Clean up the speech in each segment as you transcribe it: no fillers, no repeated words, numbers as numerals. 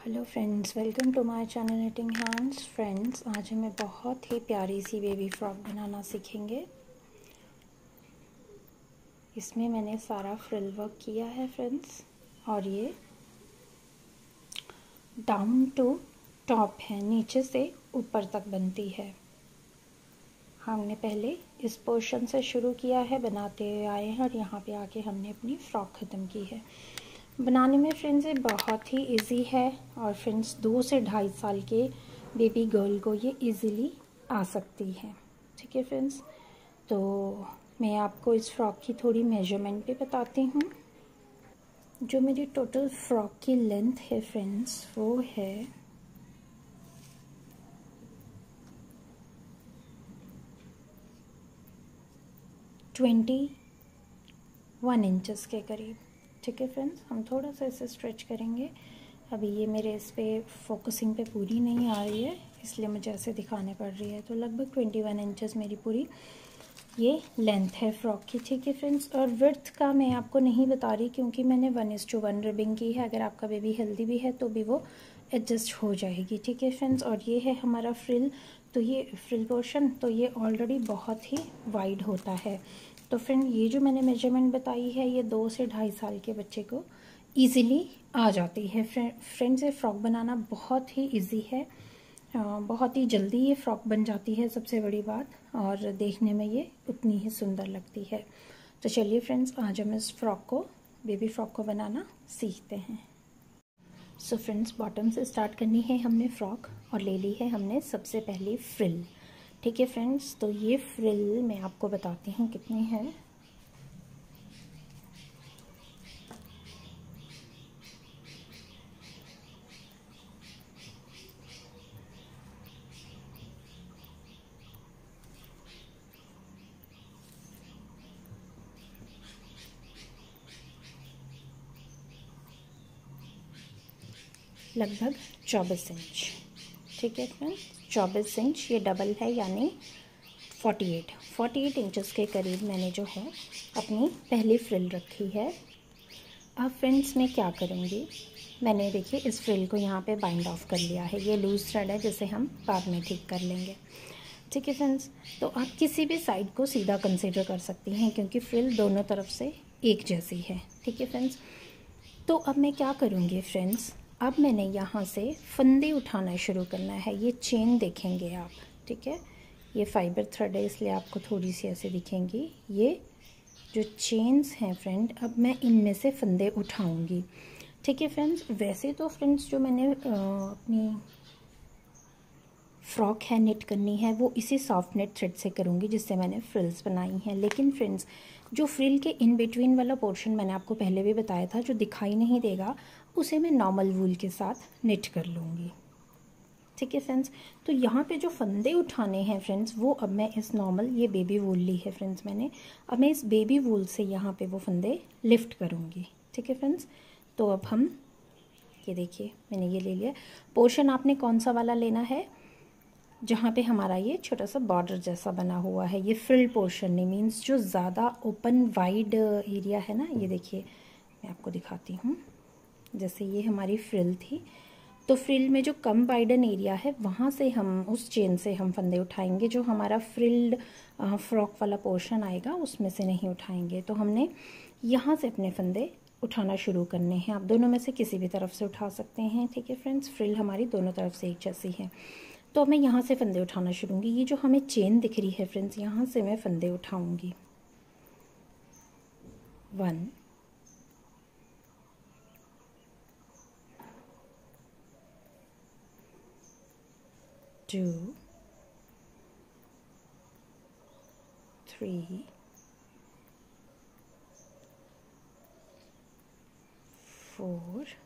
Hello friends, welcome to my channel knitting hands. Friends, आज हमें बहुत ही प्यारी सी बेबी फ्रॉक बनाना सीखेंगे। इसमें मैंने सारा फ्रिल वर्क किया है फ्रेंड्स, और ये डाउन टू टॉप है, नीचे से ऊपर तक बनती है। हमने पहले इस पोर्शन से शुरू किया है, बनाते हुए आए हैं और यहाँ पे आके हमने अपनी फ्रॉक ख़त्म की है। बनाने में फ्रेंड्स ये बहुत ही इजी है, और फ्रेंड्स 2 से 2.5 साल के बेबी गर्ल को ये इजीली आ सकती है। ठीक है फ्रेंड्स, तो मैं आपको इस फ्रॉक की थोड़ी मेजरमेंट भी बताती हूँ। जो मेरी टोटल फ्रॉक की लेंथ है फ्रेंड्स, वो है 21 इंचेस के करीब। ठीक है फ्रेंड्स, हम थोड़ा सा इसे स्ट्रेच करेंगे। अभी ये मेरे इस पे फोकसिंग पे पूरी नहीं आ रही है, इसलिए मुझे ऐसे दिखाने पड़ रही है। तो लगभग 21 इंचेस मेरी पूरी ये लेंथ है फ्रॉक की। ठीक है फ्रेंड्स, और विड्थ का मैं आपको नहीं बता रही क्योंकि मैंने 1:1 रिबिंग की है। अगर आपका बेबी हेल्दी भी है तो भी वो एडजस्ट हो जाएगी। ठीक है फ्रेंड्स, और ये है हमारा फ्रिल। तो ये फ्रिल पोर्शन तो ये ऑलरेडी बहुत ही वाइड होता है। तो फ्रेंड, ये जो मैंने मेजरमेंट बताई है ये 2 से 2.5 साल के बच्चे को ईज़िली आ जाती है। फ्रेंड्स, ये फ्रॉक बनाना बहुत ही ईजी है, बहुत ही जल्दी ये फ्रॉक बन जाती है, सबसे बड़ी बात, और देखने में ये उतनी ही सुंदर लगती है। तो चलिए फ्रेंड्स, आज हम इस फ्रॉक को, बेबी फ्रॉक को बनाना सीखते हैं। सो फ्रेंड्स, बॉटम से स्टार्ट करनी है हमने फ्रॉक, और ले ली है हमने सबसे पहली फ्रिल। ठीक है फ्रेंड्स, तो ये फ्रिल मैं आपको बताती हूँ कितनी है। लगभग 24 इंच। ठीक है फ्रेंड्स, 24 इंच, ये डबल है यानी 48 इंचेस के करीब मैंने जो है अपनी पहली फ्रिल रखी है। अब फ्रेंड्स, मैं क्या करूँगी, मैंने देखिए इस फ्रिल को यहाँ पे बाइंड ऑफ कर लिया है। ये लूज़ थ्रेड है जिसे हम बाद में ठीक कर लेंगे। ठीक है फ्रेंड्स, तो आप किसी भी साइड को सीधा कंसीडर कर सकती हैं क्योंकि फ्रिल दोनों तरफ से एक जैसी है। ठीक है फ्रेंड्स, तो अब मैं क्या करूँगी फ्रेंड्स, अब मैंने यहाँ से फंदे उठाना शुरू करना है। ये चेन देखेंगे आप, ठीक है, ये फाइबर थ्रेड है इसलिए आपको थोड़ी सी ऐसे दिखेंगी। ये जो चेन्स हैं फ्रेंड, अब मैं इनमें से फंदे उठाऊंगी। ठीक है फ्रेंड्स, वैसे तो फ्रेंड्स जो मैंने अपनी फ्रॉक है निट करनी है वो इसी सॉफ्ट नेट थ्रेड से करूँगी जिससे मैंने फ्रिल्स बनाई हैं। लेकिन फ्रेंड्स, जो फ्रिल के इन बिटवीन वाला पोर्शन मैंने आपको पहले भी बताया था, जो दिखाई नहीं देगा, उसे मैं नॉर्मल वूल के साथ निट कर लूँगी। ठीक है फ्रेंड्स, तो यहाँ पे जो फंदे उठाने हैं फ्रेंड्स, वो अब मैं इस नॉर्मल, ये बेबी वूल ली है फ्रेंड्स मैंने, अब मैं इस बेबी वूल से यहाँ पे वो फंदे लिफ्ट करूँगी। ठीक है फ्रेंड्स, तो अब हम, ये देखिए मैंने ये ले लिया। पोर्शन आपने कौन सा वाला लेना है, जहाँ पे हमारा ये छोटा सा बॉर्डर जैसा बना हुआ है, ये फ्रिल पोर्शन नहीं, मीन्स जो ज़्यादा ओपन वाइड एरिया है ना, ये देखिए मैं आपको दिखाती हूँ। जैसे ये हमारी फ्रिल थी, तो फ्रिल में जो कम वाइडन एरिया है वहाँ से हम उस चेन से हम फंदे उठाएंगे। जो हमारा फ्रिल्ड फ्रॉक वाला पोर्शन आएगा उसमें से नहीं उठाएंगे। तो हमने यहाँ से अपने फंदे उठाना शुरू करने हैं। आप दोनों में से किसी भी तरफ से उठा सकते हैं। ठीक है फ्रेंड्स, फ्रिल हमारी दोनों तरफ से एक जैसी है। तो मैं यहाँ से फंदे उठाना शुरू करूँगी। ये जो हमें चेन दिख रही है फ्रेंड्स, यहाँ से मैं फंदे उठाऊँगी। 1 2 3 4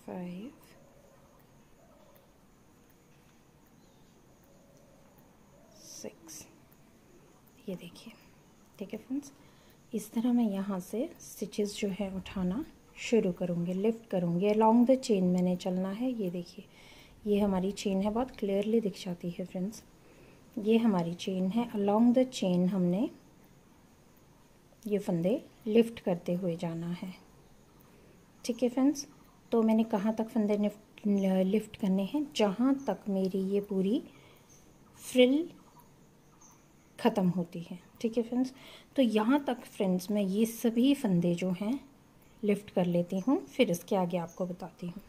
5 6। ये देखिए। ठीक है फ्रेंड्स, इस तरह मैं यहाँ से स्टिचेस जो है उठाना शुरू करूँगी, लिफ्ट करूँगी। अलोंग द चेन मैंने चलना है। ये देखिए, ये हमारी चेन है, बहुत क्लियरली दिख जाती है फ्रेंड्स। ये हमारी चेन है, अलोंग द चेन हमने ये फंदे लिफ्ट करते हुए जाना है। ठीक है फ्रेंड्स, तो मैंने कहाँ तक फंदे लिफ्ट करने हैं, जहाँ तक मेरी ये पूरी फ्रिल ख़त्म होती है। ठीक है फ्रेंड्स, तो यहाँ तक फ्रेंड्स मैं ये सभी फंदे जो हैं लिफ्ट कर लेती हूँ, फिर इसके आगे आपको बताती हूँ।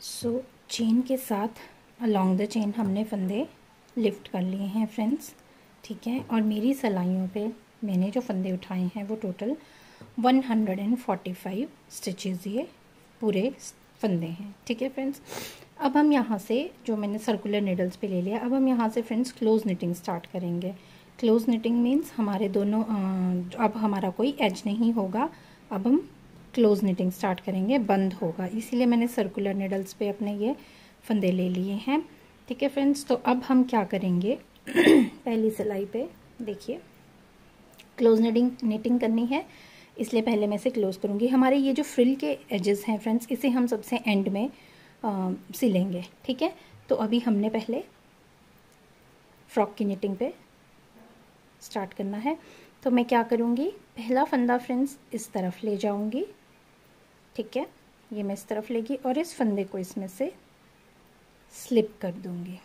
सो चेन के साथ अलोंग द चेन हमने फंदे लिफ्ट कर लिए हैं फ्रेंड्स। ठीक है, और मेरी सिलाइयों पे मैंने जो फंदे उठाए हैं वो टोटल 145 स्टिचेस ये पूरे फंदे हैं। ठीक है फ्रेंड्स, अब हम यहाँ से जो मैंने सर्कुलर नीडल्स पे ले लिया, अब हम यहाँ से फ्रेंड्स क्लोज निटिंग स्टार्ट करेंगे। क्लोज निटिंग मीन्स हमारे दोनों अब हमारा कोई एज नहीं होगा, अब हम क्लोज निटिंग स्टार्ट करेंगे, बंद होगा, इसीलिए मैंने सर्कुलर नीडल्स पे अपने ये फंदे ले लिए हैं। ठीक है फ्रेंड्स, तो अब हम क्या करेंगे पहली सिलाई पे देखिए क्लोज निटिंग करनी है, इसलिए पहले मैं इसे क्लोज करूँगी। हमारे ये जो फ्रिल के एजेस हैं फ्रेंड्स, इसे हम सबसे एंड में सिलेंगे। ठीक है, तो अभी हमने पहले फ्रॉक की निटिंग पे स्टार्ट करना है। तो मैं क्या करूँगी, पहला फंदा फ्रेंड्स इस तरफ ले जाऊँगी। ठीक है, ये मैं इस तरफ लेगी और इस फंदे को इसमें से स्लिप कर दूँगी।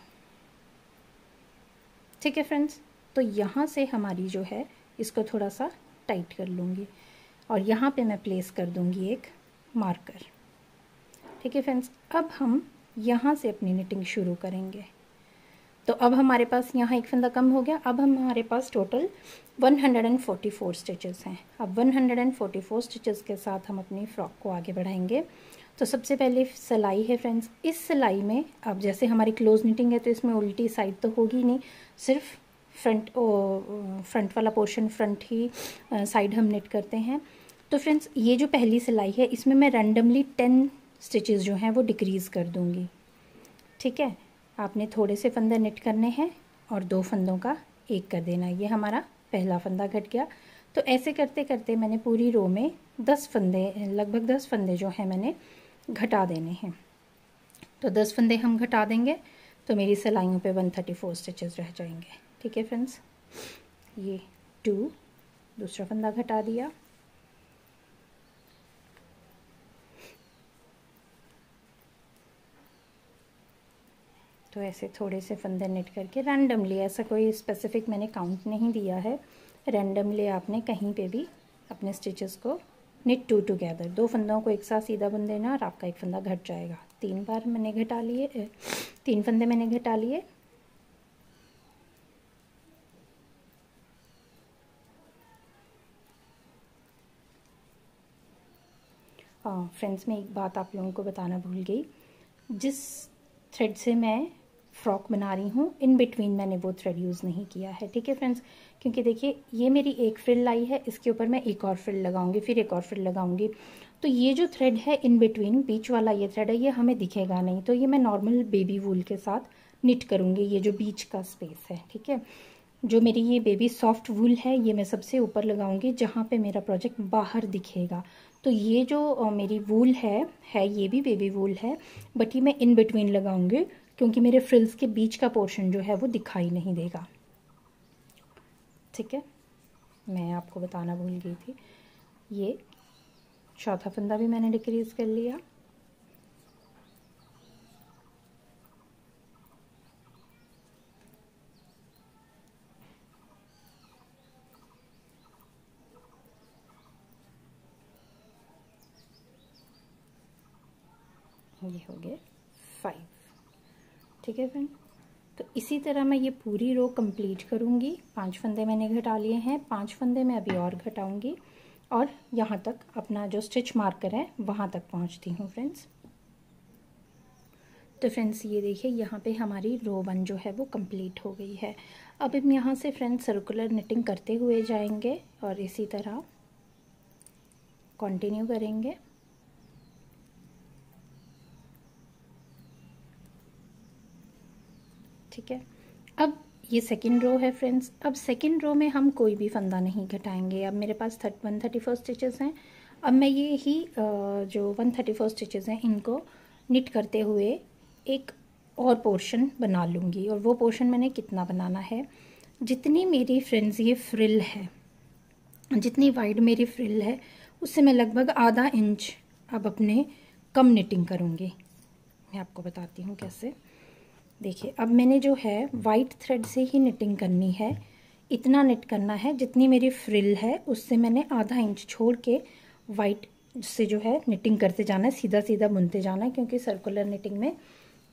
ठीक है फ्रेंड्स, तो यहाँ से हमारी जो है इसको थोड़ा सा टाइट कर लूँगी और यहाँ पे मैं प्लेस कर दूँगी एक मार्कर। ठीक है फ्रेंड्स, अब हम यहाँ से अपनी निटिंग शुरू करेंगे। तो अब हमारे पास यहाँ एक फंदा कम हो गया, अब हमारे पास टोटल 144 स्टिचेस हैं। अब 144 स्टिचेस के साथ हम अपनी फ्रॉक को आगे बढ़ाएंगे। तो सबसे पहले सिलाई है फ्रेंड्स, इस सिलाई में अब जैसे हमारी क्लोज निटिंग है तो इसमें उल्टी साइड तो होगी नहीं, सिर्फ फ्रंट वाला पोर्शन फ्रंट ही साइड हम निट करते हैं। तो फ्रेंड्स ये जो पहली सिलाई है इसमें मैं रैंडमली 10 स्टिचेस जो हैं वो डिक्रीज़ कर दूँगी। ठीक है, आपने थोड़े से फंदे निट करने हैं और 2 फंदों का एक कर देना। ये हमारा पहला फंदा घट गया। तो ऐसे करते करते मैंने पूरी रो में 10 फंदे, लगभग 10 फंदे जो हैं मैंने घटा देने हैं। तो 10 फंदे हम घटा देंगे तो मेरी सिलाइयों पे 134 स्टिचेस रह जाएंगे। ठीक है फ्रेंड्स, ये 2 दूसरा फंदा घटा दिया, तो ऐसे थोड़े से फंदे निट करके रैंडमली, ऐसा कोई स्पेसिफिक मैंने काउंट नहीं दिया है, रैंडमली आपने कहीं पे भी अपने स्टिचेस को निट 2 टुगेदर, 2 फंदों को एक साथ सीधा बन देना और आपका एक फंदा घट जाएगा। 3 बार मैंने घटा लिए, 3 फंदे मैंने घटा लिए। फ्रेंड्स, मैं एक बात आप लोगों को बताना भूल गई, जिस थ्रेड से मैं फ्रॉक बना रही हूँ इन बिटवीन मैंने वो थ्रेड यूज़ नहीं किया है। ठीक है फ्रेंड्स, क्योंकि देखिए ये मेरी एक फ्रिल आई है, इसके ऊपर मैं एक और फ्रिल लगाऊंगी, फिर एक और फ्रिल लगाऊंगी, तो ये जो थ्रेड है इन बिटवीन बीच वाला ये थ्रेड है, ये हमें दिखेगा नहीं, तो ये मैं नॉर्मल बेबी वूल के साथ निट करूँगी, ये जो बीच का स्पेस है। ठीक है, जो मेरी ये बेबी सॉफ्ट वूल है ये मैं सबसे ऊपर लगाऊंगी जहाँ पे मेरा प्रोजेक्ट बाहर दिखेगा। तो ये जो मेरी वूल है ये भी बेबी वूल है, बट ये मैं इन बिटवीन लगाऊंगी क्योंकि मेरे फ्रिल्स के बीच का पोर्शन जो है वो दिखाई नहीं देगा। ठीक है, मैं आपको बताना भूल गई थी। ये चौथा फंदा भी मैंने डिक्रीज कर लिया, ये हो गए 5। ठीक है फ्रेंड, तो इसी तरह मैं ये पूरी रो कंप्लीट करूँगी। 5 फंदे मैंने घटा लिए हैं, 5 फंदे मैं अभी और घटाऊँगी और यहाँ तक अपना जो स्टिच मार्कर है वहाँ तक पहुँचती हूँ फ्रेंड्स। तो फ्रेंड्स ये देखिए यहाँ पे हमारी रो 1 जो है वो कंप्लीट हो गई है। अब हम यहाँ से फ्रेंड्स सर्कुलर निटिंग करते हुए जाएंगे और इसी तरह कंटिन्यू करेंगे। ठीक है, अब ये सेकंड रो है फ्रेंड्स। अब सेकंड रो में हम कोई भी फंदा नहीं घटाएंगे। अब मेरे पास 134 स्टिचेस हैं। अब मैं ये ही जो 134 स्टिचेस हैं इनको निट करते हुए एक और पोर्शन बना लूँगी, और वो पोर्शन मैंने कितना बनाना है जितनी मेरी फ्रेंड्स ये फ्रिल है, जितनी वाइड मेरी फ्रिल है, उससे मैं लगभग आधा इंच अब अपने कम निटिंग करूँगी। मैं आपको बताती हूँ कैसे। देखिए, अब मैंने जो है वाइट थ्रेड से ही निटिंग करनी है। इतना निट करना है जितनी मेरी फ्रिल है उससे मैंने आधा इंच छोड़ के वाइट से जो है निटिंग करते जाना है, सीधा सीधा बुनते जाना है, क्योंकि सर्कुलर निटिंग में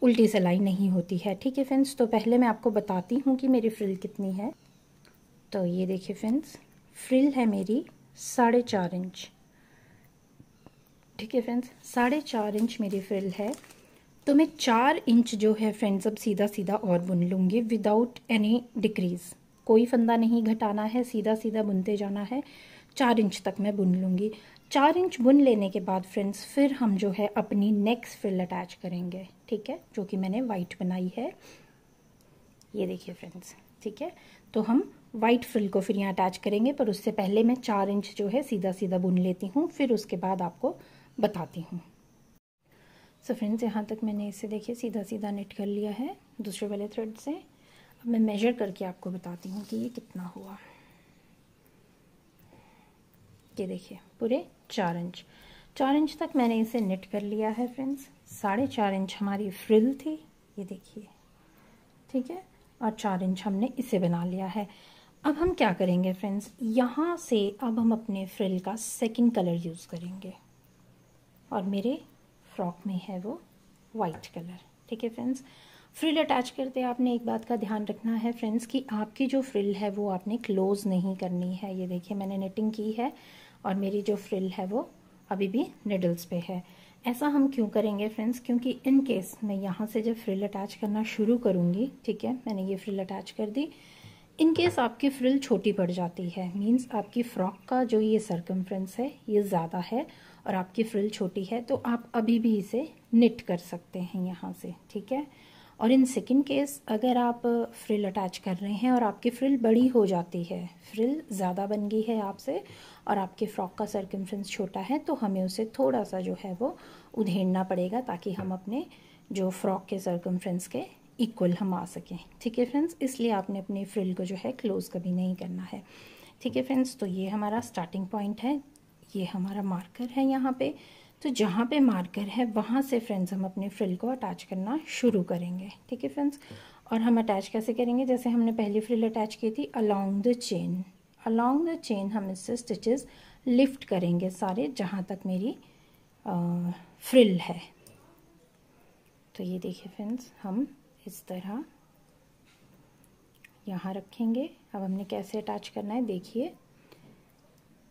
उल्टी सिलाई नहीं होती है। ठीक है फ्रेंड्स, तो पहले मैं आपको बताती हूँ कि मेरी फ्रिल कितनी है। तो ये देखिए फ्रेंड्स, फ्रिल है मेरी 4.5 इंच। ठीक है फ्रेंड्स, 4.5 इंच मेरी फ्रिल है। तो मैं 4 इंच जो है फ्रेंड्स अब सीधा सीधा और बुन लूँगी विदाउट एनी डिक्रीज़। कोई फंदा नहीं घटाना है, सीधा सीधा बुनते जाना है। 4 इंच तक मैं बुन लूँगी। 4 इंच बुन लेने के बाद फ्रेंड्स फिर हम जो है अपनी नेक्स्ट फ्रिल अटैच करेंगे। ठीक है, जो कि मैंने वाइट बनाई है, ये देखिए फ्रेंड्स। ठीक है, तो हम वाइट फ्रिल को फिर यहाँ अटैच करेंगे, पर उससे पहले मैं 4 इंच जो है सीधा सीधा बुन लेती हूँ, फिर उसके बाद आपको बताती हूँ। सो फ्रेंड्स, यहाँ तक मैंने इसे देखिए सीधा सीधा निट कर लिया है दूसरे वाले थ्रेड से। अब मैं मेजर करके आपको बताती हूँ कि ये कितना हुआ। ये देखिए पूरे 4 इंच, 4 इंच तक मैंने इसे निट कर लिया है फ्रेंड्स। 4.5 इंच हमारी फ्रिल थी, ये देखिए। ठीक है, और 4 इंच हमने इसे बना लिया है। अब हम क्या करेंगे फ्रेंड्स, यहाँ से अब हम अपने फ्रिल का सेकंड कलर यूज़ करेंगे, और मेरे फ्रॉक में है वो वाइट कलर। ठीक है फ्रेंड्स, फ्रिल अटैच करते आपने एक बात का ध्यान रखना है फ्रेंड्स कि आपकी जो फ्रिल है वो आपने क्लोज नहीं करनी है। ये देखिए मैंने निटिंग की है और मेरी जो फ्रिल है वो अभी भी निडल्स पे है। ऐसा हम क्यों करेंगे फ्रेंड्स, क्योंकि इन केस मैं यहाँ से जब फ्रिल अटैच करना शुरू करूँगी, ठीक है, मैंने ये फ्रिल अटैच कर दी, इन केस आपकी फ्रिल छोटी पड़ जाती है, मींस आपकी फ्रॉक का जो ये सरकमफ्रेंस है ये ज़्यादा है और आपकी फ्रिल छोटी है, तो आप अभी भी इसे निट कर सकते हैं यहाँ से। ठीक है, और इन सेकंड केस अगर आप फ्रिल अटैच कर रहे हैं और आपकी फ्रिल बड़ी हो जाती है, फ्रिल ज़्यादा बन गई है आपसे और आपके फ्रॉक का सरकमफ्रेंस छोटा है, तो हमें उसे थोड़ा सा जो है वो उधेड़ना पड़ेगा ताकि हम अपने जो फ्रॉक के सरकमफ्रेंस के इक्वल हम आ सकें। ठीक है फ्रेंड्स, इसलिए आपने अपनी फ्रिल को जो है क्लोज कभी नहीं करना है। ठीक है फ्रेंड्स, तो ये हमारा स्टार्टिंग पॉइंट है, ये हमारा मार्कर है यहाँ पे। तो जहाँ पे मार्कर है वहाँ से फ्रेंड्स हम अपने फ्रिल को अटैच करना शुरू करेंगे। ठीक है फ्रेंड्स, और हम अटैच कैसे करेंगे, जैसे हमने पहली फ्रिल अटैच की थी, along the chain. Along the chain हम इससे स्टिचेस लिफ्ट करेंगे सारे जहाँ तक मेरी फ्रिल है। तो ये देखिए फ्रेंड्स, हम इस तरह यहाँ रखेंगे। अब हमने कैसे अटैच करना है देखिए,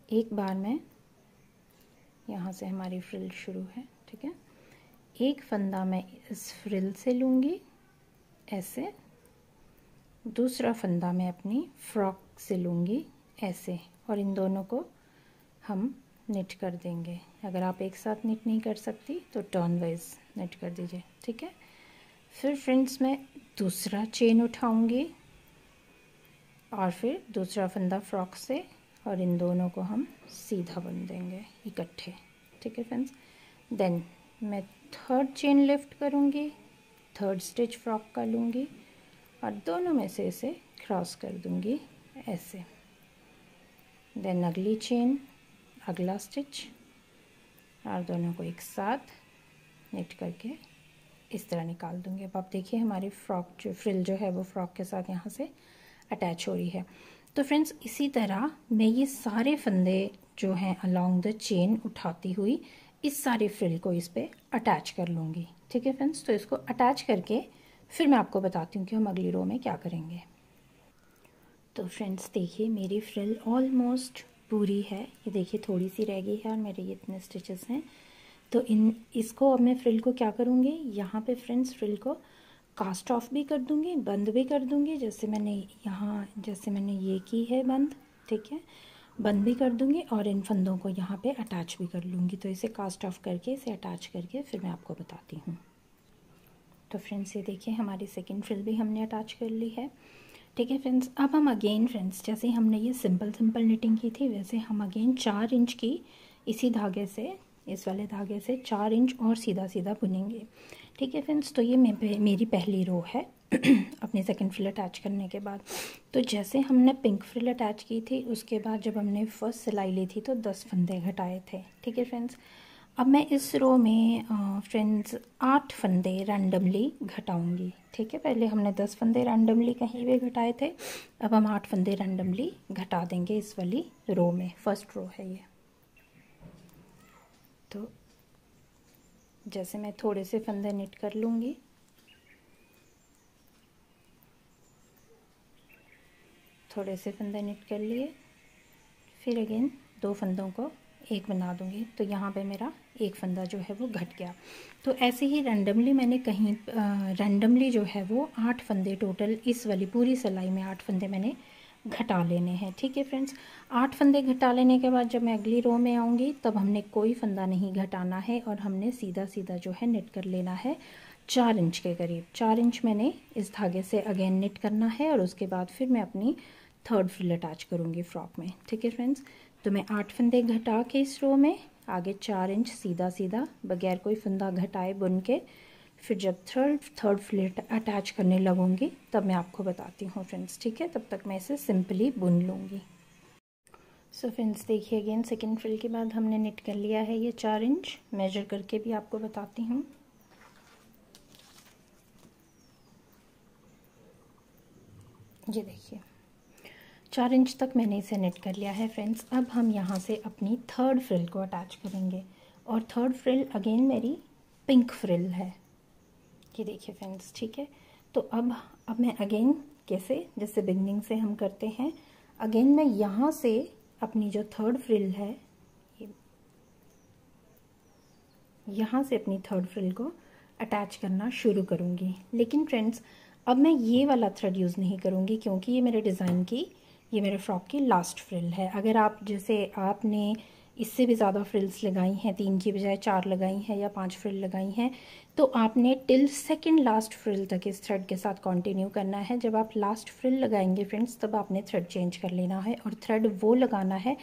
एक बार में यहाँ से हमारी फ्रिल शुरू है। ठीक है, एक फंदा मैं इस फ्रिल से लूँगी ऐसे, दूसरा फंदा मैं अपनी फ्रॉक से लूँगी ऐसे, और इन दोनों को हम निट कर देंगे। अगर आप एक साथ निट नहीं कर सकती तो टर्न वाइज निट कर दीजिए। ठीक है, फिर फ्रेंड्स मैं दूसरा चेन उठाऊंगी और फिर दूसरा फंदा फ्रॉक से, और इन दोनों को हम सीधा बुन देंगे इकट्ठे। ठीक है फ्रेंड्स, देन मैं थर्ड चेन लिफ्ट करूंगी, थर्ड स्टिच फ्रॉक का लूँगी और दोनों में से इसे क्रॉस कर दूंगी ऐसे। देन अगली चेन, अगला स्टिच, और दोनों को एक साथ निट करके इस तरह निकाल दूंगी। अब आप देखिए हमारी फ्रॉक जो फ्रिल जो है वो फ्रॉक के साथ यहाँ से अटैच हो रही है। तो फ्रेंड्स इसी तरह मैं ये सारे फंदे जो हैं अलोंग द चेन उठाती हुई इस सारी फ्रिल को इस पर अटैच कर लूँगी। ठीक है फ्रेंड्स, तो इसको अटैच करके फिर मैं आपको बताती हूँ कि हम अगली रो में क्या करेंगे। तो फ्रेंड्स देखिए मेरी फ्रिल ऑलमोस्ट पूरी है, ये देखिए थोड़ी सी रह गई है और मेरे ये इतने स्टिचेस हैं। तो इसको अब मैं फ्रिल को क्या करूँगी, यहाँ पे फ्रेंड्स फ्रिल को कास्ट ऑफ भी कर दूँगी, बंद भी कर दूँगी, जैसे मैंने ये की है बंद। ठीक है, बंद भी कर दूँगी और इन फंदों को यहाँ पे अटैच भी कर लूँगी। तो इसे कास्ट ऑफ करके इसे अटैच करके फिर मैं आपको बताती हूँ। तो फ्रेंड्स ये देखिए हमारी सेकेंड फ्रिल भी हमने अटैच कर ली है। ठीक है फ्रेंड्स, अब हम अगेन फ्रेंड्स जैसे हमने ये सिंपल निटिंग की थी वैसे हम अगेन 4 इंच की इसी धागे से, इस वाले धागे से 4 इंच और सीधा सीधा बुनेंगे। ठीक है फ्रेंड्स, तो ये मेरी पहली रो है अपनी सेकंड फ्रिल अटैच करने के बाद। तो जैसे हमने पिंक फ्रिल अटैच की थी, उसके बाद जब हमने फर्स्ट सिलाई ली थी तो 10 फंदे घटाए थे। ठीक है फ्रेंड्स, अब मैं इस रो में फ्रेंड्स 8 फंदे रैंडमली घटाऊंगी। ठीक है, पहले हमने 10 फंदे रैंडमली कहीं भी घटाए थे, अब हम 8 फंदे रैंडमली घटा देंगे इस वाली रो में। फर्स्ट रो है ये। तो जैसे मैं थोड़े से फंदे निट कर लूँगी, थोड़े से फंदे निट कर लिए, फिर अगेन 2 फंदों को एक बना दूंगी, तो यहाँ पे मेरा एक फंदा जो है वो घट गया। तो ऐसे ही रैंडमली मैंने कहीं रैंडमली जो है वो 8 फंदे टोटल इस वाली पूरी सिलाई में 8 फंदे मैंने घटा लेने हैं। ठीक है फ्रेंड्स, 8 फंदे घटा लेने के बाद जब मैं अगली रो में आऊँगी तब हमने कोई फंदा नहीं घटाना है और हमने सीधा सीधा जो है निट कर लेना है 4 इंच के करीब। 4 इंच मैंने इस धागे से अगेन निट करना है और उसके बाद फिर मैं अपनी थर्ड फ्रिल अटैच करूँगी फ्रॉक में। ठीक है फ्रेंड्स, तो मैं 8 फंदे घटा के इस रो में आगे 4 इंच सीधा सीधा बगैर कोई फंदा घटाए बुन के, फिर जब थर्ड फ्रिल अटैच करने लगूंगी तब मैं आपको बताती हूँ फ्रेंड्स। ठीक है, तब तक मैं इसे सिंपली बुन लूँगी। सो फ्रेंड्स देखिए, अगेन सेकेंड फ्रिल के बाद हमने निट कर लिया है ये 4 इंच। मेजर करके भी आपको बताती हूँ। ये देखिए 4 इंच तक मैंने इसे निट कर लिया है फ्रेंड्स। अब हम यहाँ से अपनी थर्ड फ्रिल को अटैच करेंगे और थर्ड फ्रिल अगेन मेरी पिंक फ्रिल है। ये देखिए फ्रेंड्स, ठीक है। तो अब मैं अगेन कैसे, जैसे बिगनिंग से हम करते हैं, अगेन मैं यहाँ से अपनी जो थर्ड फ्रिल है, यहाँ से अपनी थर्ड फ्रिल को अटैच करना शुरू करूँगी। लेकिन फ्रेंड्स अब मैं ये वाला थ्रेड यूज़ नहीं करूँगी क्योंकि ये मेरे डिज़ाइन की, ये मेरे फ्रॉक की लास्ट फ्रिल है। अगर आप जैसे आपने इससे भी ज़्यादा फ्रिल्स लगाई हैं, 3 की बजाय 4 लगाई हैं या 5 फ्रिल लगाई हैं, तो आपने टिल सेकंड लास्ट फ्रिल तक इस थ्रेड के साथ कंटिन्यू करना है। जब आप लास्ट फ्रिल लगाएंगे फ्रेंड्स तब आपने थ्रेड चेंज कर लेना है और थ्रेड वो लगाना है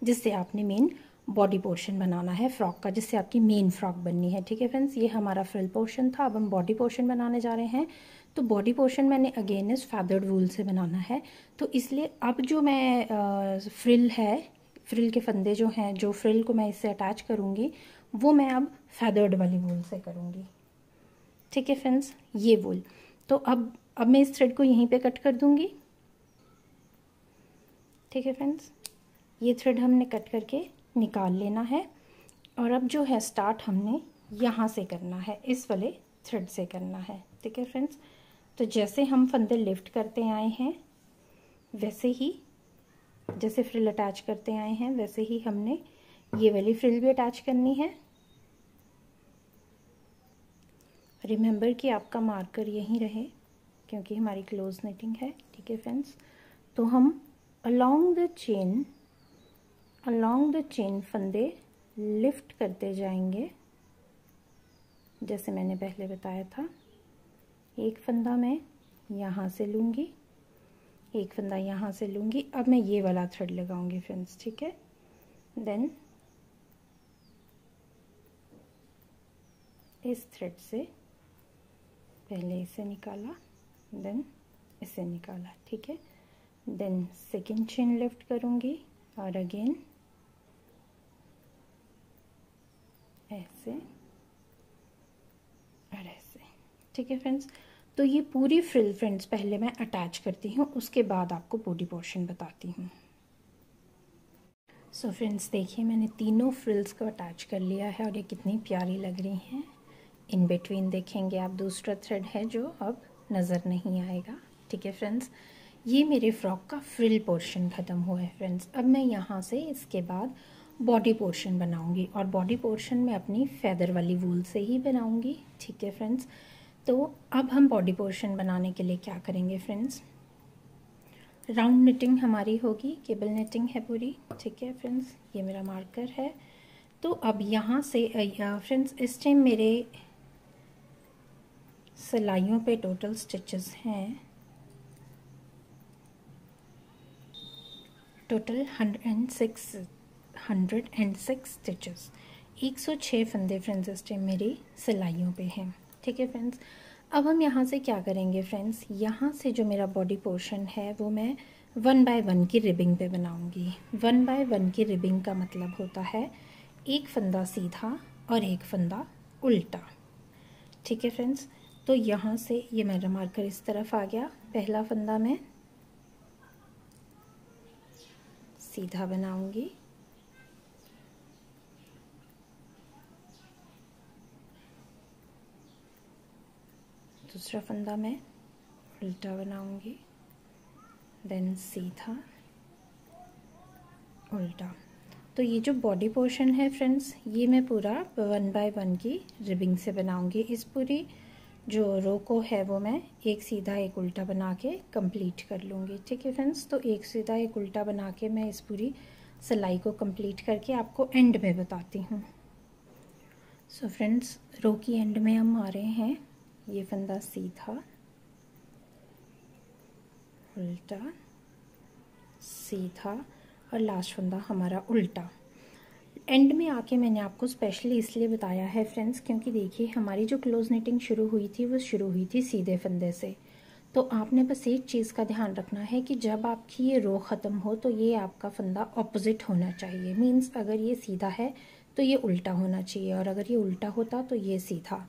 जिससे आपने मेन बॉडी पोर्शन बनाना है फ्रॉक का, जिससे आपकी मेन फ्रॉक बननी है। ठीक है फ्रेंड्स, ये हमारा फ्रिल पोर्शन था। अब हम बॉडी पोर्शन बनाने जा रहे हैं। तो बॉडी पोर्शन मैंने अगेन इस फैदर्ड वूल से बनाना है, तो इसलिए अब जो मैं फ्रिल है, फ्रिल के फंदे जो हैं, जो फ्रिल को मैं इससे अटैच करूँगी वो मैं अब फैदर्ड वाली वूल से करूँगी। ठीक है फ्रेंड्स, ये वूल। तो अब मैं इस थ्रेड को यहीं पे कट कर दूँगी। ठीक है फ्रेंड्स, ये थ्रेड हमने कट करके निकाल लेना है और अब जो है स्टार्ट हमने यहाँ से करना है, इस वाले थ्रेड से करना है। ठीक है फ्रेंड्स, तो जैसे हम फंदे लिफ्ट करते आए हैं वैसे ही, जैसे फ्रिल अटैच करते आए हैं वैसे ही हमने ये वाली फ्रिल भी अटैच करनी है। रिमेंबर कि आपका मार्कर यहीं रहे क्योंकि हमारी क्लोज नेटिंग है। ठीक है फ्रेंड्स, तो हम अलोंग द चेन फंदे लिफ्ट करते जाएंगे जैसे मैंने पहले बताया था। एक फंदा मैं यहाँ से लूँगी, एक फंदा यहाँ से लूँगी। अब मैं ये वाला थ्रेड लगाऊंगी फ्रेंड्स। ठीक है, देन इस थ्रेड से पहले इसे निकाला, देन इसे निकाला। ठीक है, देन सेकेंड चेन लिफ्ट करूँगी और अगेन ऐसे और ऐसे। ठीक है फ्रेंड्स, तो ये पूरी फ्रिल फ्रेंड्स पहले मैं अटैच करती हूँ, उसके बाद आपको बॉडी पोर्शन बताती हूँ। सो फ्रेंड्स देखिए, मैंने तीनों फ्रिल्स को अटैच कर लिया है और ये कितनी प्यारी लग रही हैं। इन बिटवीन देखेंगे आप दूसरा थ्रेड है जो अब नज़र नहीं आएगा। ठीक है फ्रेंड्स, ये मेरे फ्रॉक का फ्रिल पोर्शन ख़त्म हुआ है फ्रेंड्स। अब मैं यहाँ से इसके बाद बॉडी पोर्शन बनाऊँगी और बॉडी पोर्शन में अपनी फैदर वाली वूल से ही बनाऊँगी। ठीक है फ्रेंड्स, तो अब हम बॉडी पोर्शन बनाने के लिए क्या करेंगे फ्रेंड्स, राउंड निटिंग हमारी होगी, केबल निटिंग है पूरी। ठीक है फ्रेंड्स, ये मेरा मार्कर है। तो अब यहाँ से फ्रेंड्स इस टाइम मेरे सिलाइयों पे टोटल स्टिचेस हैं टोटल 106 स्टिचेस। 106 फंदे फ्रेंड्स इस टाइम मेरी सिलाइयों पे हैं। ठीक है फ्रेंड्स, अब हम यहाँ से क्या करेंगे फ्रेंड्स, यहाँ से जो मेरा बॉडी पोर्शन है वो मैं 1 बाय 1 की रिबिंग पे बनाऊंगी। 1 बाय 1 की रिबिंग का मतलब होता है एक फंदा सीधा और एक फंदा उल्टा। ठीक है फ्रेंड्स, तो यहाँ से ये मेरा मार्कर इस तरफ आ गया। पहला फंदा मैं सीधा बनाऊंगी, दूसरा फंदा मैं उल्टा बनाऊंगी, देन सीधा उल्टा। तो ये जो बॉडी पोर्शन है फ्रेंड्स, ये मैं पूरा 1 बाय 1 की रिबिंग से बनाऊंगी। इस पूरी जो रो को है वो मैं एक सीधा एक उल्टा बना के कंप्लीट कर लूँगी। ठीक है फ्रेंड्स, तो एक सीधा एक उल्टा बना के मैं इस पूरी सिलाई को कंप्लीट करके आपको एंड में बताती हूँ। सो फ्रेंड्स, रो की एंड में हम आ रहे हैं। ये फंदा सीधा उल्टा सीधा और लास्ट फंदा हमारा उल्टा। एंड में आके मैंने आपको स्पेशली इसलिए बताया है फ्रेंड्स, क्योंकि देखिए हमारी जो क्लोज निटिंग शुरू हुई थी वो शुरू हुई थी सीधे फंदे से। तो आपने बस एक चीज़ का ध्यान रखना है कि जब आपकी ये रो ख़त्म हो तो ये आपका फंदा ऑपोजिट होना चाहिए। मीन्स अगर ये सीधा है तो ये उल्टा होना चाहिए, और अगर ये उल्टा होता तो ये सीधा।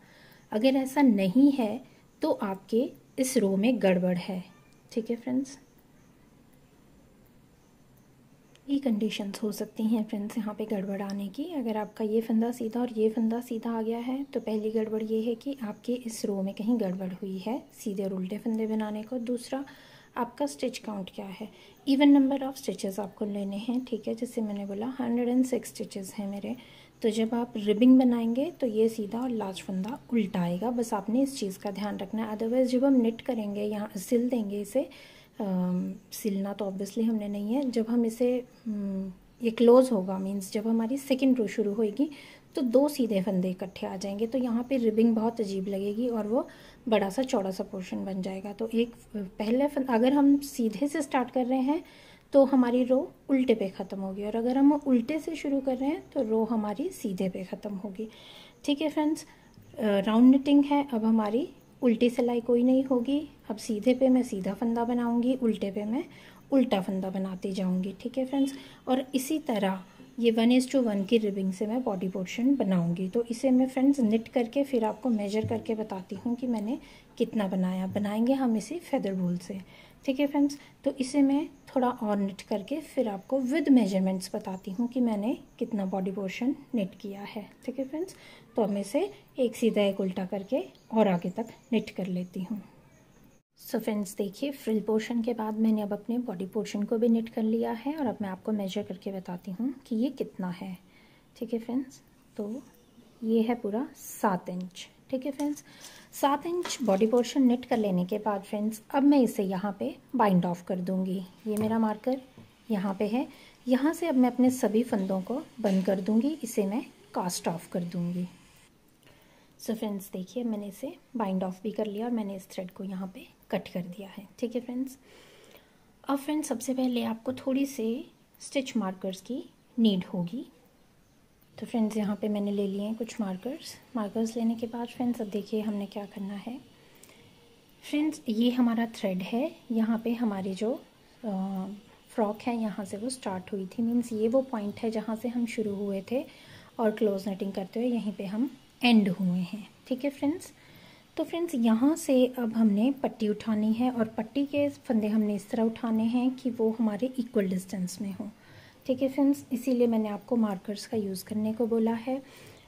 अगर ऐसा नहीं है तो आपके इस रो में गड़बड़ है। ठीक है फ्रेंड्स, ये कंडीशंस हो सकती हैं फ्रेंड्स यहाँ पे गड़बड़ आने की। अगर आपका ये फंदा सीधा और ये फंदा सीधा आ गया है तो पहली गड़बड़ ये है कि आपके इस रो में कहीं गड़बड़ हुई है सीधे और उल्टे फंदे बनाने को। दूसरा, आपका स्टिच काउंट क्या है। इवन नंबर ऑफ स्टिचेस आपको लेने हैं। ठीक है, जैसे मैंने बोला 106 स्टिचेस हैं मेरे। तो जब आप रिबिंग बनाएंगे तो ये सीधा और लास्ट फंदा उल्टा आएगा। बस आपने इस चीज़ का ध्यान रखना है। अदरवाइज़ जब हम निट करेंगे, यहाँ सिल देंगे इसे, सिलना तो ऑब्वियसली हमने नहीं है। जब हम इसे ये क्लोज होगा, मींस जब हमारी सेकंड रो शुरू होएगी तो दो सीधे फंदे इकट्ठे आ जाएंगे, तो यहाँ पे रिबिंग बहुत अजीब लगेगी और वो बड़ा सा चौड़ा सा पोर्शन बन जाएगा। तो एक पहले अगर हम सीधे से स्टार्ट कर रहे हैं तो हमारी रो उल्टे पे ख़त्म होगी, और अगर हम उल्टे से शुरू कर रहे हैं तो रो हमारी सीधे पे ख़त्म होगी। ठीक है फ्रेंड्स, राउंड निटिंग है। अब हमारी उल्टी सिलाई कोई नहीं होगी। अब सीधे पे मैं सीधा फंदा बनाऊंगी, उल्टे पे मैं उल्टा फंदा बनाती जाऊंगी। ठीक है फ्रेंड्स, और इसी तरह ये 1:1 की रिबिंग से मैं बॉडी पोर्शन बनाऊंगी। तो इसे मैं फ्रेंड्स निट करके फिर आपको मेजर करके बताती हूँ कि मैंने कितना बनाया। बनाएंगे हम इसे फेदर बोल से। ठीक है फ्रेंड्स, तो इसे मैं थोड़ा और निट करके फिर आपको विद मेजरमेंट्स बताती हूँ कि मैंने कितना बॉडी पोर्शन निट किया है। ठीक है फ्रेंड्स, तो अब मैं इसे एक सीधा एक उल्टा करके और आगे तक निट कर लेती हूँ। सो फ्रेंड्स देखिए, फ्रिल पोर्शन के बाद मैंने अब अपने बॉडी पोर्शन को भी निट कर लिया है, और अब मैं आपको मेजर करके बताती हूँ कि ये कितना है। ठीक है फ्रेंड्स, तो ये है पूरा 7 इंच। ठीक है friends, 7 inch body portion knit कर लेने के बाद फ्रेंड्स अब मैं इसे यहाँ पे बाइंड ऑफ कर दूँगी। ये मेरा मार्कर यहाँ पे है। यहाँ से अब मैं अपने सभी फंदों को बंद कर दूँगी, इसे मैं कास्ट ऑफ कर दूँगी। सो फ्रेंड्स देखिए, मैंने इसे बाइंड ऑफ भी कर लिया और मैंने इस थ्रेड को यहाँ पे कट कर दिया है। ठीक है फ्रेंड्स, अब फ्रेंड्स सबसे पहले आपको थोड़ी सी स्टिच मार्कर्स की नीड होगी। तो फ्रेंड्स यहाँ पे मैंने ले लिए हैं कुछ मार्कर्स लेने के बाद फ्रेंड्स अब देखिए हमने क्या करना है। फ्रेंड्स ये हमारा थ्रेड है, यहाँ पे हमारी जो फ्रॉक है यहाँ से वो स्टार्ट हुई थी। मीन्स ये वो पॉइंट है जहाँ से हम शुरू हुए थे और क्लोज नेटिंग करते हुए यहीं पे हम एंड हुए हैं। ठीक है फ्रेंड्स, तो फ्रेंड्स यहाँ से अब हमने पट्टी उठानी है, और पट्टी के फंदे हमने इस तरह उठाने हैं कि वो हमारे इक्वल डिस्टेंस में हो। ठीक है फ्रेंड्स, इसीलिए मैंने आपको मार्कर्स का यूज़ करने को बोला है।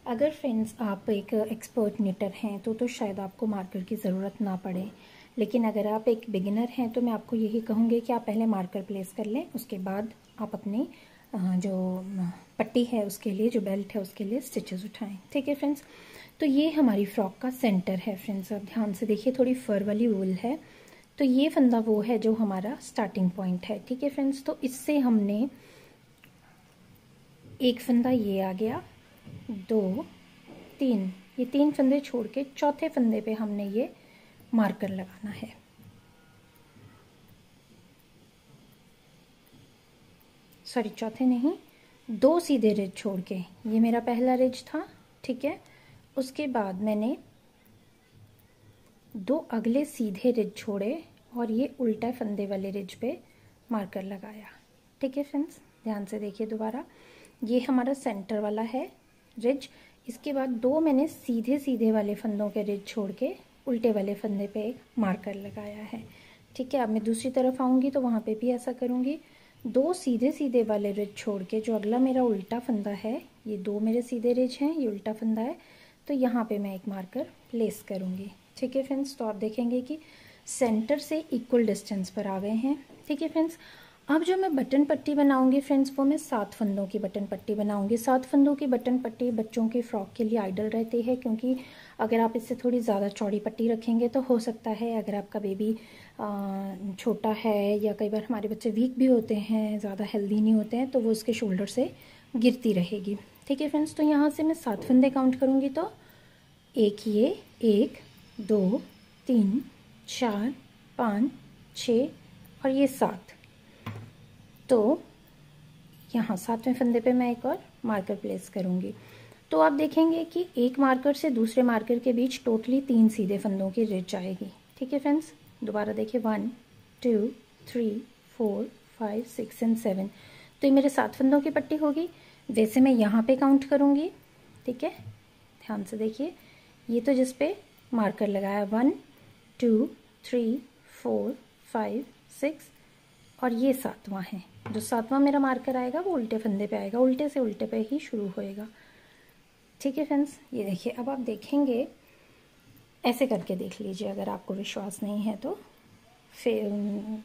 अगर फ्रेंड्स आप एक एक्सपर्ट निटर हैं तो शायद आपको मार्कर की ज़रूरत ना पड़े, लेकिन अगर आप एक बिगिनर हैं तो मैं आपको यही कहूँगी कि आप पहले मार्कर प्लेस कर लें, उसके बाद आप अपनी जो पट्टी है उसके लिए, जो बेल्ट है उसके लिए स्टिचेस उठाएं। ठीक है फ्रेंड्स, तो ये हमारी फ्रॉक का सेंटर है फ्रेंड्स। अब ध्यान से देखिए, थोड़ी फर वाली वूल है, तो ये फंदा वो है जो हमारा स्टार्टिंग पॉइंट है। ठीक है फ्रेंड्स, तो इससे हमने एक फंदा ये आ गया, 2 3, ये 3 फंदे छोड़ के चौथे फंदे पे हमने ये मार्कर लगाना है। सॉरी, चौथे नहीं, 2 सीधे रिज छोड़ के, ये मेरा पहला रिज था। ठीक है, उसके बाद मैंने दो अगले सीधे रिज छोड़े और ये उल्टा फंदे वाले रिज पे मार्कर लगाया। ठीक है फ्रेंड्स, ध्यान से देखिए दोबारा, ये हमारा सेंटर वाला है रिज। इसके बाद दो मैंने सीधे सीधे वाले फंदों के रिज छोड़ के उल्टे वाले फंदे पे एक मार्कर लगाया है। ठीक है, अब मैं दूसरी तरफ आऊँगी तो वहाँ पे भी ऐसा करूँगी। दो सीधे सीधे वाले रिज छोड़ के जो अगला मेरा उल्टा फंदा है, ये दो मेरे सीधे रिज हैं, ये उल्टा फंदा है, तो यहाँ पे मैं एक मार्कर प्लेस करूँगी। ठीक है फ्रेंड्स, तो आप देखेंगे कि सेंटर से इक्वल डिस्टेंस पर आ गए हैं। ठीक है फ्रेंड्स, अब जो मैं बटन पट्टी बनाऊंगी फ्रेंड्स, वो मैं 7 फंदों की बटन पट्टी बनाऊंगी। 7 फंदों की बटन पट्टी बच्चों की फ्रॉक के लिए आइडल रहती है, क्योंकि अगर आप इससे थोड़ी ज़्यादा चौड़ी पट्टी रखेंगे तो हो सकता है अगर आपका बेबी छोटा है या कई बार हमारे बच्चे वीक भी होते हैं, ज़्यादा हेल्दी नहीं होते हैं, तो वो उसके शोल्डर से गिरती रहेगी। ठीक है फ्रेंड्स, तो यहाँ से मैं 7 फंदे काउंट करूँगी, तो एक ये 1 2 3 4 5 6 और ये 7। तो यहाँ 7वें फंदे पे मैं एक और मार्कर प्लेस करूँगी। तो आप देखेंगे कि एक मार्कर से दूसरे मार्कर के बीच टोटली 3 सीधे फंदों की रिज आएगी। ठीक है फ्रेंड्स, दोबारा देखिए 1 2 3 4 5 6 एंड 7। तो ये मेरे 7 फंदों की पट्टी होगी। वैसे मैं यहाँ पे काउंट करूँगी। ठीक है, ध्यान से देखिए, ये तो जिस पे मार्कर लगाया 1 2 3 4 5 6 और ये 7वां है। जो 7वां मेरा मार्कर आएगा वो उल्टे फंदे पे आएगा, उल्टे से उल्टे पे ही शुरू होएगा। ठीक है फ्रेंड्स, ये देखिए, अब आप देखेंगे, ऐसे करके देख लीजिए, अगर आपको विश्वास नहीं है तो फिर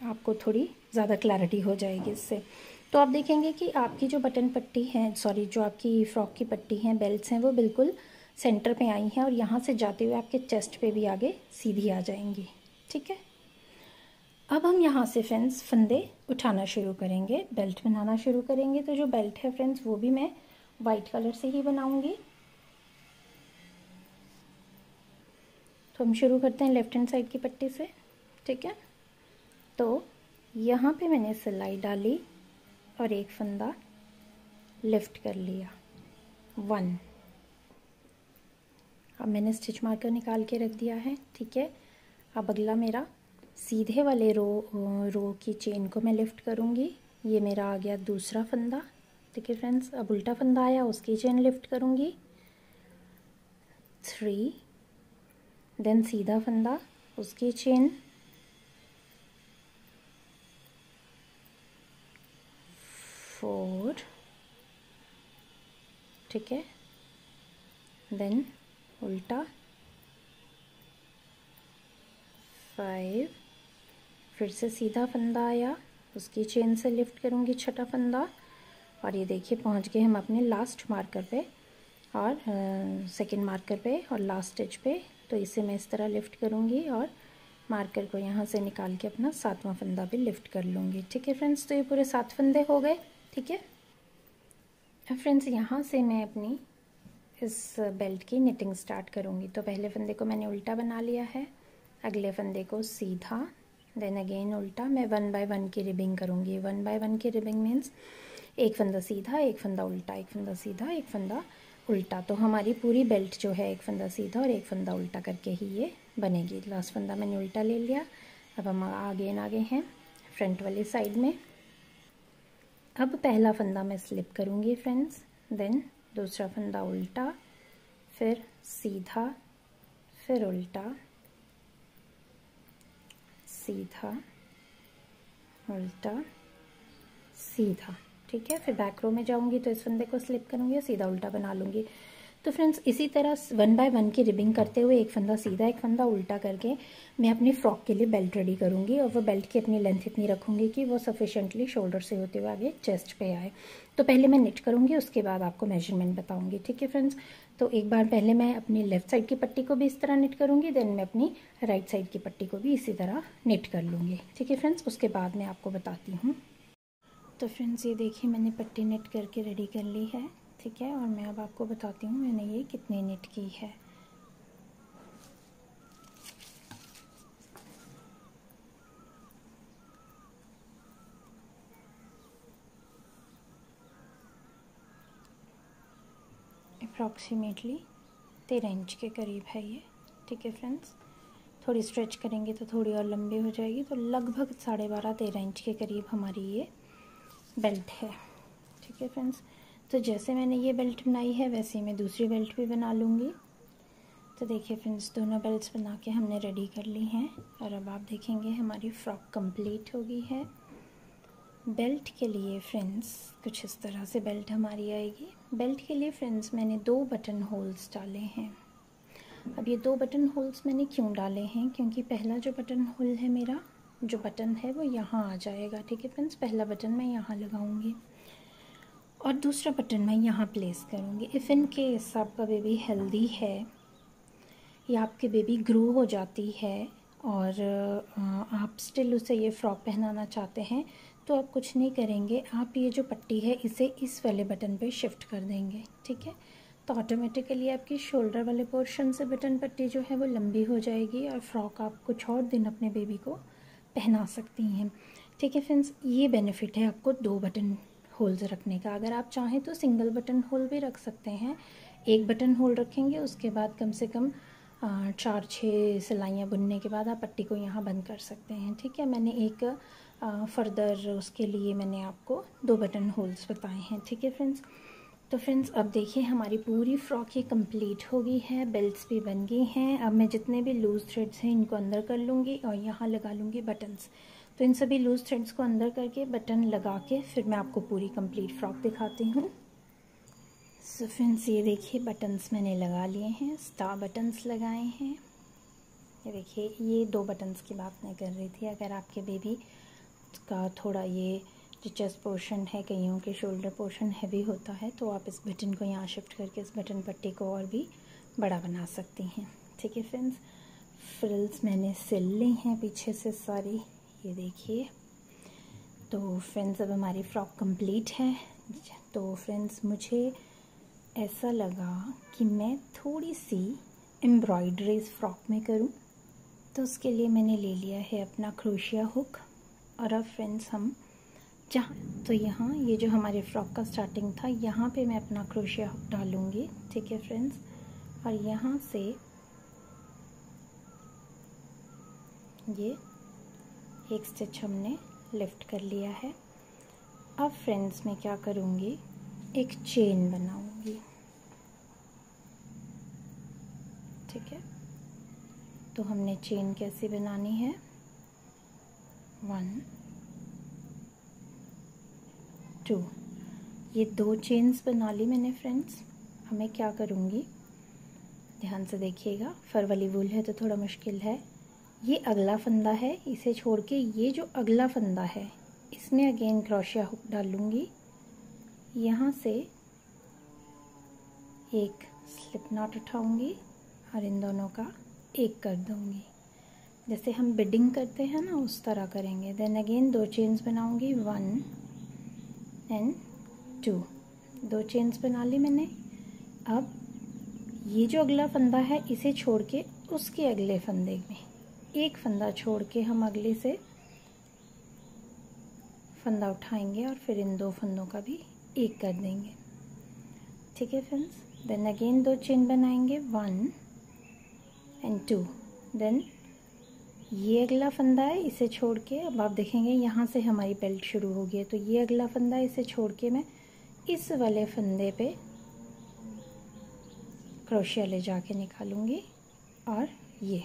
आपको थोड़ी ज़्यादा क्लैरिटी हो जाएगी इससे। तो आप देखेंगे कि आपकी जो बटन पट्टी है, सॉरी जो आपकी फ्रॉक की पट्टी हैं, बेल्ट्स हैं, वो बिल्कुल सेंटर पे आई हैं और यहाँ से जाते हुए आपके चेस्ट पे भी आगे सीधी आ जाएंगी। ठीक है, अब हम यहाँ से फ्रेंड्स फंदे उठाना शुरू करेंगे, बेल्ट बनाना शुरू करेंगे। तो जो बेल्ट है फ्रेंड्स, वो भी मैं वाइट कलर से ही बनाऊंगी। तो हम शुरू करते हैं लेफ्ट हैंड साइड की पट्टी से। ठीक है, तो यहाँ पे मैंने सिलाई डाली और एक फंदा लिफ्ट कर लिया 1। अब मैंने स्टिच मार्कर निकाल के रख दिया है। ठीक है, अब अगला मेरा सीधे वाले रो की चेन को मैं लिफ्ट करूँगी। ये मेरा आ गया दूसरा फंदा। ठीक है फ्रेंड्स, अब उल्टा फंदा आया, उसकी चेन लिफ्ट करूँगी 3, देन सीधा फंदा, उसकी चेन 4। ठीक है, देन उल्टा 5, फिर से सीधा फंदा आया, उसकी चेन से लिफ्ट करूँगी छठा फंदा और ये देखिए पहुँच गए हम अपने लास्ट मार्कर पे और सेकंड मार्कर पे और लास्ट स्टिच पे। तो इसे मैं इस तरह लिफ्ट करूँगी और मार्कर को यहाँ से निकाल के अपना 7वां फंदा भी लिफ्ट कर लूँगी। ठीक है फ्रेंड्स, तो ये पूरे 7 फंदे हो गए। ठीक है, अब फ्रेंड्स यहाँ से मैं अपनी इस बेल्ट की निटिंग स्टार्ट करूँगी। तो पहले फंदे को मैंने उल्टा बना लिया है, अगले फंदे को सीधा, देन अगेन उल्टा। मैं 1 बाय 1 की रिबिंग करूँगी। 1 बाय 1 की रिबिंग मीन्स एक फंदा सीधा, एक फंदा उल्टा, एक फंदा सीधा, एक फंदा उल्टा। तो हमारी पूरी बेल्ट जो है एक फंदा सीधा और एक फंदा उल्टा करके ही ये बनेगी। लास्ट फंदा मैंने उल्टा ले लिया। अब हम आगे हैं फ्रंट वाली साइड में। अब पहला फंदा मैं स्लिप करूँगी फ्रेंड्स, देन दूसरा फंदा उल्टा, फिर सीधा, फिर उल्टा, सीधा, उल्टा, सीधा। ठीक है, फिर बैक रो में जाऊंगी तो इस फंदे को स्लिप करूंगी और सीधा उल्टा बना लूँगी। तो फ्रेंड्स इसी तरह 1 बाय 1 की रिबिंग करते हुए एक फंदा सीधा, एक फंदा उल्टा करके मैं अपनी फ्रॉक के लिए बेल्ट रेडी करूँगी और वो बेल्ट की अपनी लेंथ इतनी रखूँगी कि वो सफिशेंटली शोल्डर से होते हुए आगे चेस्ट पे आए। तो पहले मैं निट करूँगी, उसके बाद आपको मेजरमेंट बताऊँगी। ठीक है फ्रेंड्स, तो एक बार पहले मैं अपनी लेफ्ट साइड की पट्टी को भी इस तरह निट करूँगी, देन मैं अपनी राइट साइड की पट्टी को भी इसी तरह निट कर लूँगी। ठीक है फ्रेंड्स, उसके बाद मैं आपको बताती हूँ। तो फ्रेंड्स ये देखिए मैंने पट्टी निट करके रेडी कर ली है। ठीक है, और मैं अब आपको बताती हूँ मैंने ये कितनी निट की है। अप्रॉक्सीमेटली 13 इंच के करीब है ये। ठीक है फ्रेंड्स, थोड़ी स्ट्रेच करेंगे तो थोड़ी और लंबी हो जाएगी। तो लगभग 12.5-13 इंच के करीब हमारी ये बेल्ट है। ठीक है फ्रेंड्स, तो जैसे मैंने ये बेल्ट बनाई है वैसे ही मैं दूसरी बेल्ट भी बना लूँगी। तो देखिए फ्रेंड्स, दोनों बेल्ट्स बना के हमने रेडी कर ली हैं और अब आप देखेंगे हमारी फ़्रॉक कंप्लीट हो गई है। बेल्ट के लिए फ्रेंड्स कुछ इस तरह से बेल्ट हमारी आएगी। बेल्ट के लिए फ्रेंड्स मैंने 2 बटन होल्स डाले हैं। अब ये 2 बटन होल्स मैंने क्यों डाले हैं, क्योंकि पहला जो बटन होल है मेरा, जो बटन है वो यहाँ आ जाएगा। ठीक है फ्रेंड्स, पहला बटन मैं यहाँ लगाऊंगी और दूसरा बटन मैं यहाँ प्लेस करूँगी। इफ़ इन केस आपका बेबी हेल्दी है या आपके बेबी ग्रो हो जाती है और आप स्टिल उसे ये फ्रॉक पहनाना चाहते हैं, तो आप कुछ नहीं करेंगे, आप ये जो पट्टी है इसे इस वाले बटन पे शिफ्ट कर देंगे। ठीक है, तो ऑटोमेटिकली आपकी शोल्डर वाले पोर्शन से बटन पट्टी जो है वो लंबी हो जाएगी और फ्रॉक आप कुछ और दिन अपने बेबी को पहना सकती हैं। ठीक है फ्रेंड्स, ये बेनिफिट है आपको 2 बटन होल्स रखने का। अगर आप चाहें तो सिंगल बटन होल भी रख सकते हैं। एक बटन होल रखेंगे, उसके बाद कम से कम 4-6 सिलाइयाँ बुनने के बाद आप पट्टी को यहाँ बंद कर सकते हैं। ठीक है, मैंने एक फर्दर उसके लिए मैंने आपको 2 बटन होल्स बताए हैं। ठीक है फ्रेंड्स, तो फ्रेंड्स अब देखिए हमारी पूरी फ्रॉक ये कंप्लीट हो गई है, बेल्ट्स भी बन गई हैं। अब मैं जितने भी लूज़ थ्रेड्स हैं इनको अंदर कर लूँगी और यहाँ लगा लूँगी बटन्स। तो इन सभी लूज़ थ्रेड्स को अंदर करके बटन लगा के फिर मैं आपको पूरी कंप्लीट फ्रॉक दिखाती हूँ। सो फ्रेंड्स ये देखिए बटन्स मैंने लगा लिए हैं, स्टार बटन्स लगाए हैं। ये देखिए, ये 2 बटन्स की बात मैं कर रही थी। अगर आपके बेबी का थोड़ा ये जो चेस्ट पोर्शन है, कईयों के शोल्डर पोर्शन हैवी होता है, तो आप इस बटन को यहाँ शिफ्ट करके इस बटन पट्टी को और भी बड़ा बना सकती हैं। ठीक है फ्रेंड्स, फ्रिल्स मैंने सिल ली हैं पीछे से सारी, ये देखिए। तो फ्रेंड्स अब हमारी फ्रॉक कंप्लीट है। तो फ्रेंड्स मुझे ऐसा लगा कि मैं थोड़ी सी एम्ब्रॉयडरी इस फ्रॉक में करूं, तो उसके लिए मैंने ले लिया है अपना क्रोशिया हुक। और अब फ्रेंड्स हम तो यहाँ ये जो हमारे फ्रॉक का स्टार्टिंग था, यहाँ पे मैं अपना क्रोशिया हुक डालूँगी। ठीक है फ्रेंड्स, और यहाँ से ये एक स्टिच हमने लिफ्ट कर लिया है। अब फ्रेंड्स मैं क्या करूँगी, एक चेन बनाऊँगी। ठीक है, तो हमने चेन कैसे बनानी है, 1 2, ये 2 चेन्स बना ली मैंने फ्रेंड्स। अब मैं क्या करूँगी, ध्यान से देखिएगा, फर वाली वूल है तो थोड़ा मुश्किल है। ये अगला फंदा है, इसे छोड़ के ये जो अगला फंदा है इसमें अगेन क्रोशिया हुक डाल लूँगी। यहाँ से एक स्लिप नॉट उठाऊँगी और इन दोनों का एक कर दूँगी। जैसे हम बिडिंग करते हैं ना, उस तरह करेंगे। देन अगेन 2 चेन्स बनाऊँगी, 1 एंड 2, 2 चेन्स बना ली मैंने। अब ये जो अगला फंदा है इसे छोड़ के उसके अगले फंदे में एक फंदा छोड़ के हम अगले से फंदा उठाएंगे और फिर इन 2 फंदों का भी एक कर देंगे। ठीक है फ्रेंड्स, देन अगेन 2 चेन बनाएंगे, 1 एंड 2। देन ये अगला फंदा है, इसे छोड़ के अब आप देखेंगे यहाँ से हमारी बेल्ट शुरू हो गई है। तो ये अगला फंदा है, इसे छोड़ के मैं इस वाले फंदे पे क्रोशिया ले जाके निकालूंगी और ये।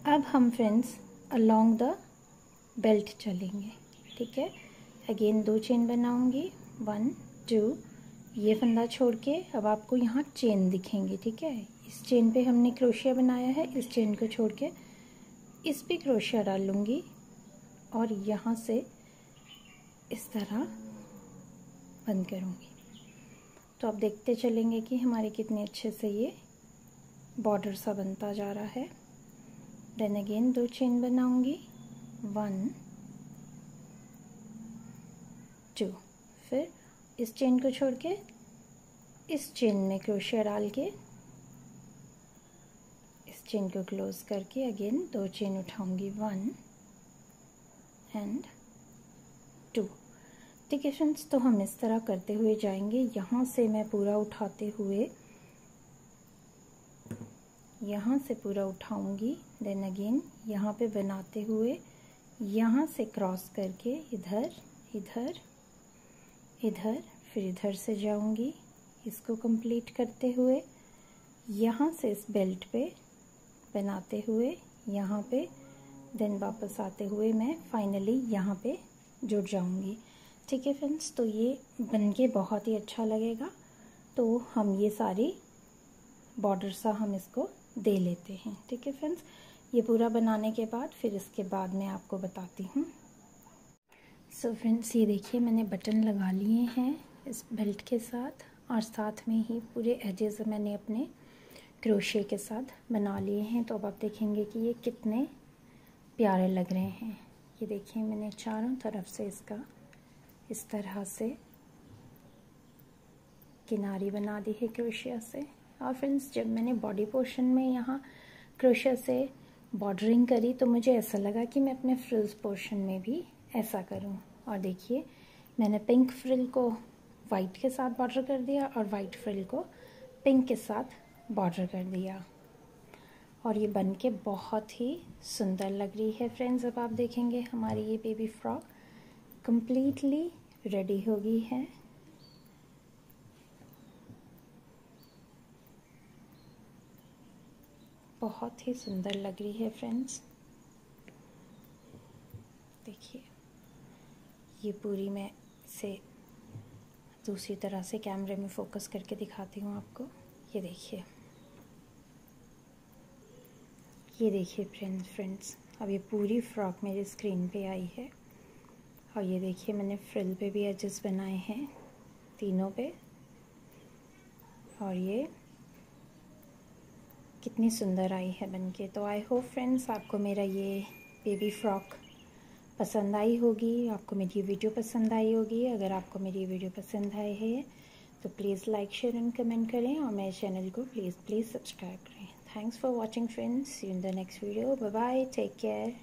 अब हम फ्रेंड्स अलोंग द बेल्ट चलेंगे। ठीक है, अगेन 2 चेन बनाऊंगी, 1 2, ये फंदा छोड़ के अब आपको यहाँ चेन दिखेंगी। ठीक है, इस चेन पे हमने क्रोशिया बनाया है, इस चेन को छोड़ के इस पे क्रोशिया डाल लूँगी और यहाँ से इस तरह बंद करूँगी। तो आप देखते चलेंगे कि हमारे कितने अच्छे से ये बॉर्डर सा बनता जा रहा है। देन अगेन 2 चेन बनाऊँगी, 1 2, फिर इस चेन को छोड़ के इस चेन में क्रोशिया डाल के इस चेन को क्लोज करके अगेन 2 चेन उठाऊंगी, 1 एंड 2। ठीक है फ्रेंड्स, तो हम इस तरह करते हुए जाएंगे। यहाँ से मैं पूरा उठाते हुए यहाँ से पूरा उठाऊंगी, देन अगेन यहाँ पे बनाते हुए यहाँ से क्रॉस करके इधर इधर इधर, फिर इधर से जाऊंगी, इसको कंप्लीट करते हुए यहाँ से इस बेल्ट पे बनाते हुए यहाँ पे, देन वापस आते हुए मैं फाइनली यहाँ पे जुड़ जाऊंगी। ठीक है फ्रेंड्स, तो ये बनके बहुत ही अच्छा लगेगा। तो हम ये सारी बॉर्डर सा हम इसको दे लेते हैं। ठीक है फ्रेंड्स, ये पूरा बनाने के बाद फिर इसके बाद मैं आपको बताती हूँ। सो फ्रेंड्स, ये देखिए मैंने बटन लगा लिए हैं इस बेल्ट के साथ, और साथ में ही पूरे एजेस मैंने अपने क्रोशे के साथ बना लिए हैं। तो अब आप देखेंगे कि ये कितने प्यारे लग रहे हैं। ये देखिए मैंने चारों तरफ से इसका इस तरह से किनारी बना दी है क्रोशिया से। और फ्रेंड्स, जब मैंने बॉडी पोर्शन में यहाँ क्रोशिया से बॉर्डरिंग करी तो मुझे ऐसा लगा कि मैं अपने फ्रिल्स पोर्शन में भी ऐसा करूँ। और देखिए मैंने पिंक फ्रिल को वाइट के साथ बॉर्डर कर दिया और वाइट फ्रिल को पिंक के साथ बॉर्डर कर दिया, और ये बन के बहुत ही सुंदर लग रही है फ्रेंड्स। अब आप देखेंगे हमारी ये बेबी फ्रॉक कंप्लीटली रेडी हो गई है। बहुत ही सुंदर लग रही है फ्रेंड्स। देखिए ये पूरी मैं इसे दूसरी तरह से कैमरे में फोकस करके दिखाती हूँ आपको। ये देखिए, ये देखिए फ्रेंड्स, अब ये पूरी फ्रॉक मेरी स्क्रीन पे आई है। और ये देखिए मैंने फ्रिल पे भी एजेस बनाए हैं तीनों पे, और ये कितनी सुंदर आई है बनके। तो आई होप फ्रेंड्स आपको मेरा ये बेबी फ्रॉक पसंद आई होगी, आपको मेरी ये वीडियो पसंद आई होगी। अगर आपको मेरी ये वीडियो पसंद आई है तो please like share and comment करें, और मेरे चैनल को प्लीज़ सब्सक्राइब करें। Thanks for watching friends, see you in the next video. Bye bye, take care.